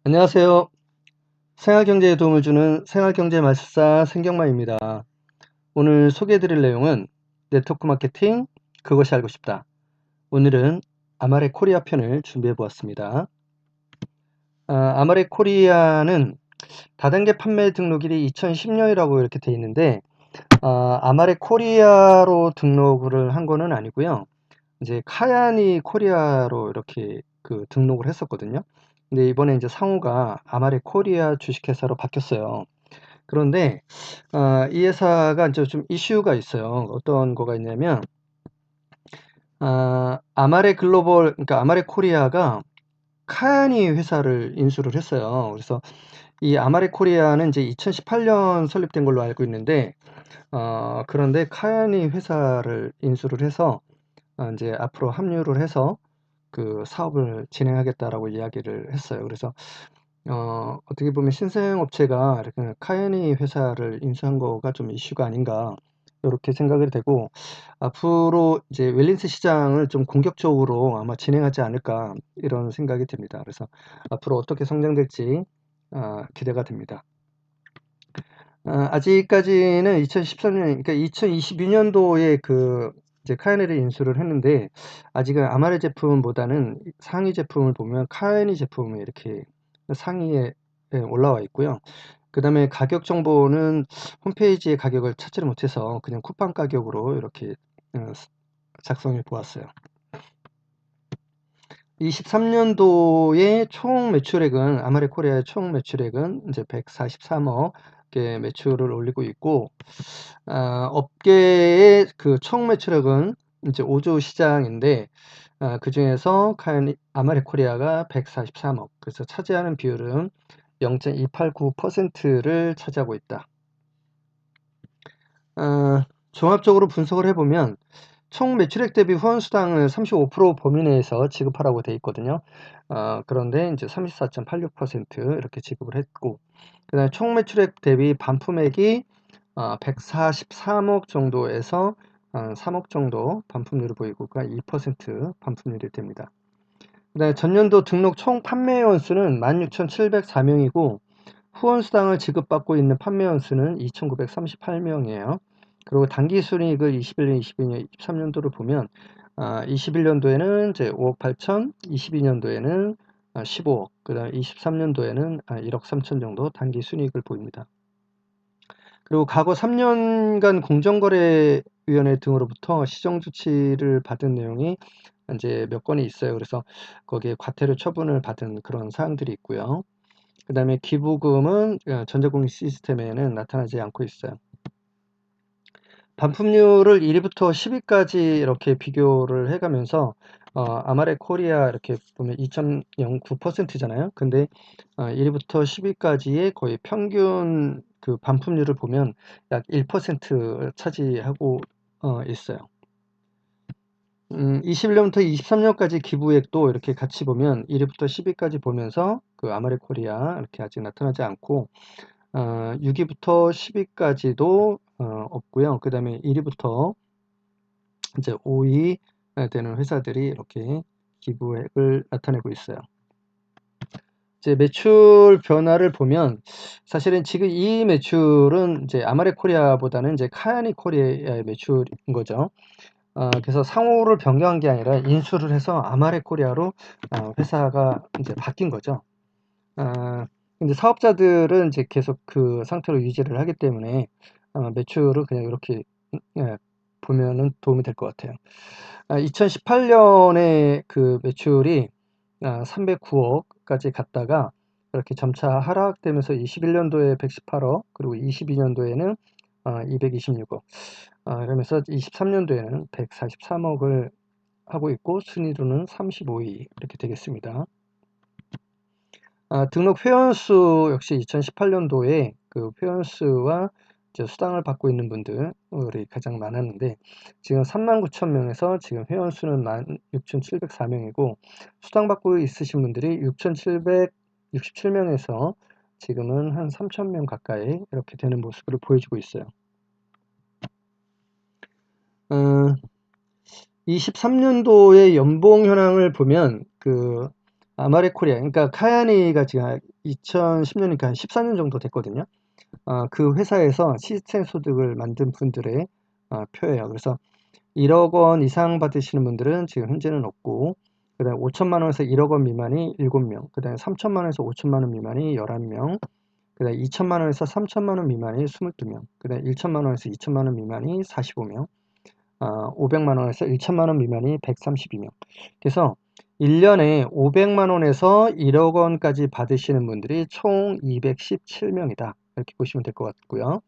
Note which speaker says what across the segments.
Speaker 1: 안녕하세요. 생활경제에 도움을 주는 생활경제 마술사 생경마입니다. 오늘 소개해드릴 내용은 네트워크 마케팅, 그것이 알고 싶다. 오늘은 아마레 코리아 편을 준비해 보았습니다. 아마레 코리아는 다단계 판매 등록일이 2010년이라고 이렇게 되어 있는데, 아마레 코리아로 등록을 한 거는 아니고요. 이제 카야니 코리아로 이렇게 등록을 했었거든요. 근데 이번에 이제 상호가 아마레 코리아 주식회사로 바뀌었어요. 그런데 이 회사가 이제 좀 이슈가 있어요. 어떤 거가 있냐면 아마레 글로벌, 그러니까 아마레 코리아가 카야니 회사를 인수를 했어요. 그래서 이 아마레 코리아는 이제 2018년 설립된 걸로 알고 있는데, 그런데 카야니 회사를 인수를 해서 이제 앞으로 합류를 해서 그 사업을 진행하겠다라고 이야기를 했어요. 그래서 어떻게 보면 신생업체가 이렇게 카이니 회사를 인수한 거가 좀 이슈가 아닌가 이렇게 생각이 되고, 앞으로 이제 웰린스 시장을 좀 공격적으로 아마 진행하지 않을까 이런 생각이 듭니다. 그래서 앞으로 어떻게 성장될지 기대가 됩니다. 아직까지는 2013년, 그러니까 2022년도에 이제 카이니를 인수를 했는데, 아직은 아마레 제품보다는 상위 제품을 보면 카이니 제품이 이렇게 상위에 올라와 있고요. 그 다음에 가격 정보는 홈페이지의 가격을 찾지를 못해서 그냥 쿠팡 가격으로 이렇게 작성해 보았어요. 23년도의 총 매출액은, 아마레 코리아의 총 매출액은 이제 143억의 매출을 올리고 있고, 업계의 그 총 매출액은 이제 5조 시장인데, 그 중에서 아마레 코리아가 143억, 그래서 차지하는 비율은 0.289%를 차지하고 있다. 종합적으로 분석을 해보면 총 매출액 대비 후원수당을 35% 범위 내에서 지급하라고 되어 있거든요. 그런데 이제 34.86% 이렇게 지급을 했고, 그 다음에 총 매출액 대비 반품액이 143억 정도에서 3억 정도 반품률을 보이고, 그러니까 2% 반품률이 됩니다. 그 다음에 전년도 등록 총 판매원 수는 16,704명이고, 후원수당을 지급받고 있는 판매원 수는 2,938명이에요. 그리고 당기순이익을 21년, 22년, 23년도를 보면 21년도에는 이제 5억 8천, 22년도에는 15억, 그 다음에 23년도에는 1억 3천 정도 당기순이익을 보입니다. 그리고 과거 3년간 공정거래위원회 등으로부터 시정조치를 받은 내용이 이제 몇 건이 있어요. 그래서 거기에 과태료 처분을 받은 그런 사항들이 있고요. 그 다음에 기부금은 전자공인 시스템에는 나타나지 않고 있어요. 반품률을 1위부터 10위까지 이렇게 비교를 해가면서 아마레 코리아 이렇게 보면 2.09%잖아요. 근데 1위부터 10위까지의 거의 평균 그 반품률을 보면 약 1% 차지하고 있어요. 21년부터 23년까지 기부액도 이렇게 같이 보면 1위부터 10위까지 보면서 그 아마레 코리아 이렇게 아직 나타나지 않고, 6위부터 10위까지도 없고요. 그 다음에 1위부터 이제 5위 되는 회사들이 이렇게 기부액을 나타내고 있어요. 이제 매출 변화를 보면 사실은 지금 이 매출은 이제 아마레 코리아보다는 이제 카야니 코리아의 매출인 거죠. 그래서 상호를 변경한 게 아니라 인수를 해서 아마레 코리아로 회사가 이제 바뀐 거죠. 근데 사업자들은 이제 계속 그 상태로 유지를 하기 때문에 매출을 그냥 이렇게 예, 보면은 도움이 될 것 같아요. 2018년에 그 매출이 309억까지 갔다가 이렇게 점차 하락되면서 21년도에 118억, 그리고 22년도에는 226억, 이러면서 23년도에는 143억을 하고 있고, 순위로는 35위 이렇게 되겠습니다. 등록 회원수 역시 2018년도에 그 회원수와 이제 수당을 받고 있는 분들이 가장 많았는데, 지금 39,000명에서 지금 회원수는 16,704명이고, 수당 받고 있으신 분들이 6,767명에서 지금은 한 3,000명 가까이 이렇게 되는 모습을 보여주고 있어요. 23년도의 연봉 현황을 보면 아마레 코리아, 그러니까 카야니가 지금 2010년이니까 한 14년 정도 됐거든요. 그 회사에서 시스템 소득을 만든 분들의 표예요. 그래서 1억 원 이상 받으시는 분들은 지금 현재는 없고, 그 다음에 5천만 원에서 1억 원 미만이 7명, 그 다음에 3천만 원에서 5천만 원 미만이 11명, 그 다음에 2천만 원에서 3천만 원 미만이 22명, 그 다음에 1천만 원에서 2천만 원 미만이 45명, 500만 원에서 1천만 원 미만이 132명. 그래서 1년에 500만 원에서 1억 원까지 받으시는 분들이 총 217명이다. 이렇게 보시면 될 것 같고요.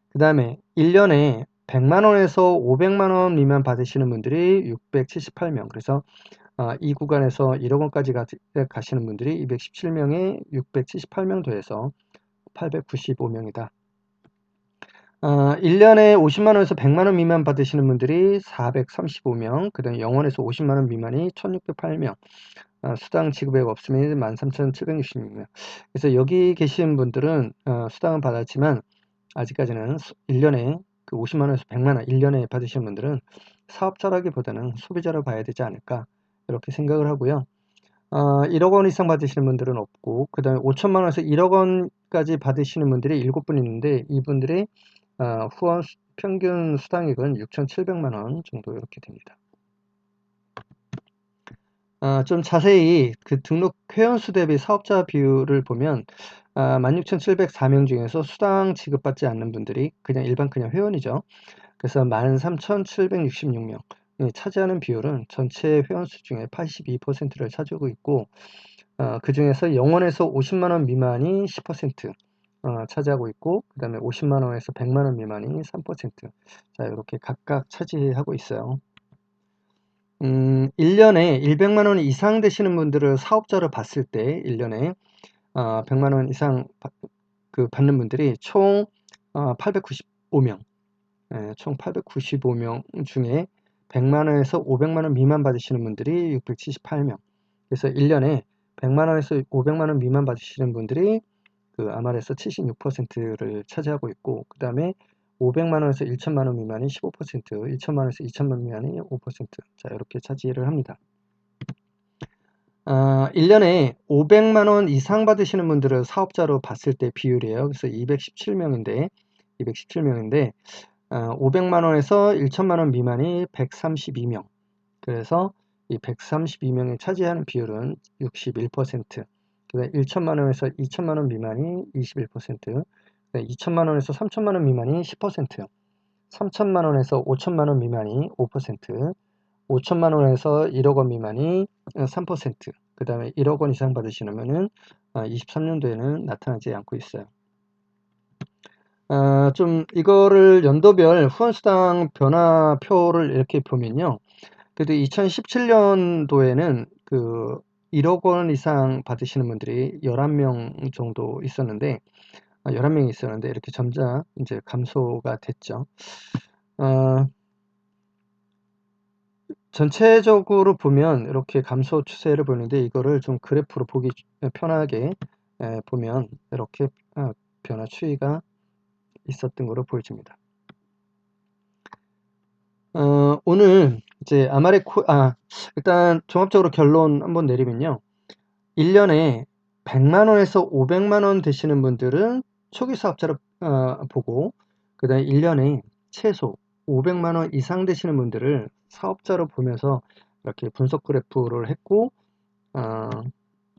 Speaker 1: 그 다음에 1년에 100만 원에서 500만 원 미만 받으시는 분들이 678명. 그래서 이 구간에서 1억 원까지 가시는 분들이 217명에 678명 더해서 895명이다. 1년에 50만 원에서 100만 원 미만 받으시는 분들이 435명, 그 다음에 0원에서 50만 원 미만이 1608명, 수당 지급액 없음이 13,766명. 그래서 여기 계신 분들은 수당은 받았지만 아직까지는 1년에 그 50만 원에서 100만 원 1년에 받으시는 분들은 사업자라기보다는 소비자로 봐야 되지 않을까 이렇게 생각을 하고요. 1억 원 이상 받으시는 분들은 없고, 그 다음에 5천만 원에서 1억 원까지 받으시는 분들이 7분 있는데, 이분들의 후원 평균 수당액은 6,700만 원 정도 이렇게 됩니다. 좀 자세히 그 등록 회원수 대비 사업자 비율을 보면 16,704명 중에서 수당 지급받지 않는 분들이 그냥 회원이죠. 그래서 13,766명 차지하는 비율은 전체 회원수 중에 82%를 차지하고 있고, 그 중에서 0원에서 50만 원 미만이 10% 차지하고 있고, 그 다음에 50만 원에서 100만 원 미만이 3%. 자, 이렇게 각각 차지하고 있어요. 1년에 100만 원 이상 되시는 분들을 사업자로 봤을 때 1년에 100만 원 이상 받는 분들이 총 895명, 총 895명 중에 100만 원에서 500만 원 미만 받으시는 분들이 678명. 그래서 1년에 100만 원에서 500만 원 미만 받으시는 분들이 그 아말에서 76%를 차지하고 있고, 그 다음에 500만 원에서 1천만 원 미만이 15%, 1천만 원에서 2천만 원 미만이 5%. 자, 이렇게 차지를 합니다. 1년에 500만 원 이상 받으시는 분들을 사업자로 봤을 때 비율이에요. 그래서 217명인데 500만 원에서 1천만 원 미만이 132명. 그래서 이 132명이 차지하는 비율은 61%. 그다음 1천만 원에서 2천만 원 미만이 21%. 2천만 원에서 3천만 원 미만이 10%. 3천만 원에서 5천만 원 미만이 5%. 5천만 원에서 1억 원 미만이 3%. 그 다음에 1억 원 이상 받으시려면은 23년도에는 나타나지 않고 있어요. 좀 이거를 연도별 후원수당 변화표를 이렇게 보면요. 그래도 2017년도에는 그 1억 원 이상 받으시는 분들이 11명 정도 있었는데, 11명이 있었는데, 이렇게 점차 이제 감소가 됐죠. 전체적으로 보면 이렇게 감소 추세를 보이는데, 이거를 좀 그래프로 보기 편하게 보면 이렇게 변화 추이가 있었던 것으로 보여집니다. 오늘 이제 일단 종합적으로 결론 한번 내리면요. 1년에 100만 원에서 500만 원 되시는 분들은 초기 사업자로 보고, 그 다음에 1년에 최소 500만 원 이상 되시는 분들을 사업자로 보면서 이렇게 분석 그래프를 했고,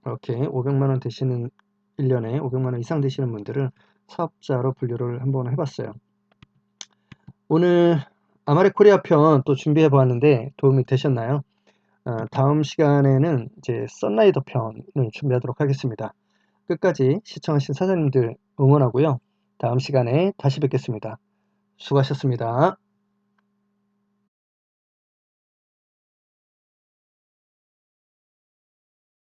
Speaker 1: 이렇게 500만 원 되시는 1년에 500만 원 이상 되시는 분들을 사업자로 분류를 한번 해봤어요. 오늘 아마레 코리아 편 또 준비해 보았는데 도움이 되셨나요? 다음 시간에는 이제 썬라이더 편을 준비하도록 하겠습니다. 끝까지 시청하신 사장님들 응원하고요. 다음 시간에 다시 뵙겠습니다. 수고하셨습니다.